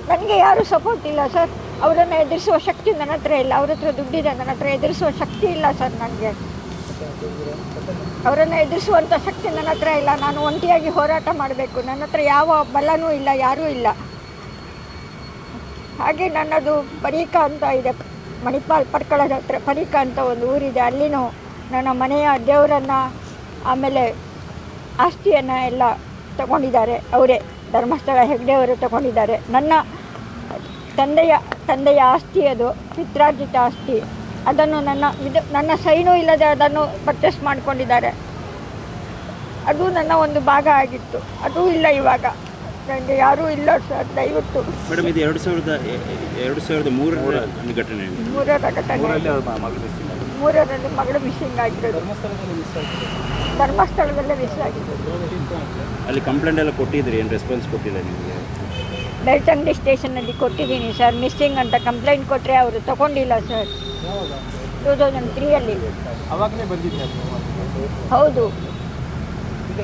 ನನಗೆ ಯಾರೂ ಸಪೋರ್ಟ್ ಇಲ್ಲ ಸರ್. ಅವರನ್ನು ಎದುರಿಸುವ ಶಕ್ತಿ ನನ್ನ ಹತ್ರ ಇಲ್ಲ. ಅವ್ರ ಹತ್ರ ದುಡ್ಡಿದೆ, ನನ್ನ ಹತ್ರ ಎದುರಿಸುವ ಶಕ್ತಿ ಇಲ್ಲ ಸರ್. ನನಗೆ ಅವರನ್ನು ಎದುರಿಸುವಂಥ ಶಕ್ತಿ ನನ್ನ ಹತ್ರ ಇಲ್ಲ. ನಾನು ಒಂಟಿಯಾಗಿ ಹೋರಾಟ ಮಾಡಬೇಕು. ನನ್ನ ಹತ್ರ ಯಾವ ಬಲನೂ ಇಲ್ಲ, ಯಾರೂ ಇಲ್ಲ. ಹಾಗೆ ನನ್ನದು ಪರೀಕ ಅಂತ ಇದೆ, ಮಣಿಪಾಲ್ ಪಡ್ಕಳದ ಹತ್ರ ಪರೀಕ ಅಂತ ಒಂದು ಊರಿದೆ. ಅಲ್ಲಿನೂ ನನ್ನ ಮನೆಯ ದೇವರನ್ನು ಆಮೇಲೆ ಆಸ್ತಿಯನ್ನು ಎಲ್ಲ ತಗೊಂಡಿದ್ದಾರೆ ಅವರೇ. ಧರ್ಮಸ್ಥಳ ಹೆಗ್ಡೆಯವರು ತಗೊಂಡಿದ್ದಾರೆ. ನನ್ನ ತಂದೆಯ ಆಸ್ತಿ ಅದು, ಪಿತ್ರಾರ್ಜಿತ ಆಸ್ತಿ. ಅದನ್ನು ನನ್ನ ಸೈನು ಇಲ್ಲದೆ ಅದನ್ನು ಪರ್ಚೇಸ್ ಮಾಡಿಕೊಂಡಿದ್ದಾರೆ. ಅದು ನನ್ನ ಒಂದು ಭಾಗ ಆಗಿತ್ತು. ಅದು ಇಲ್ಲ ಇವಾಗ. ನನಗೆ ಯಾರೂ ಇಲ್ಲ ಸರ್. ದಯವಿಟ್ಟು ಮೇಡಮ್, ಇದು 2003ರ ಘಟನೆ. ಮೂರರಲ್ಲಿ ಮಗಳು ಮಿಸ್ಸಿಂಗ್ ಆಗಿರೋದು. ಧರ್ಮಸ್ಥಳದಲ್ಲೇ ಮಿಸ್ ಆಗಿದ್ದು. ಅಲ್ಲಿ ಕಂಪ್ಲೇಂಟ್ ಎಲ್ಲ ಕೊಟ್ಟಿದ್ರಿ? ಏನು ರೆಸ್ಪಾನ್ಸ್ ಕೊಟ್ಟಿಲ್ಲ ನಿಮಗೆ? ಬೆಳ್ತಂಗಡಿ ಸ್ಟೇಷನಲ್ಲಿ ಕೊಟ್ಟಿದ್ದೀನಿ ಸರ್. ಮಿಸ್ಸಿಂಗ್ ಅಂತ ಕಂಪ್ಲೇಂಟ್ ಕೊಟ್ಟರೆ ಅವರು ತಗೊಂಡಿಲ್ಲ ಸರ್. 2003 ಅವಾಗಲೇ ಬಂದಿದ್ದೆ. ಹೌದು.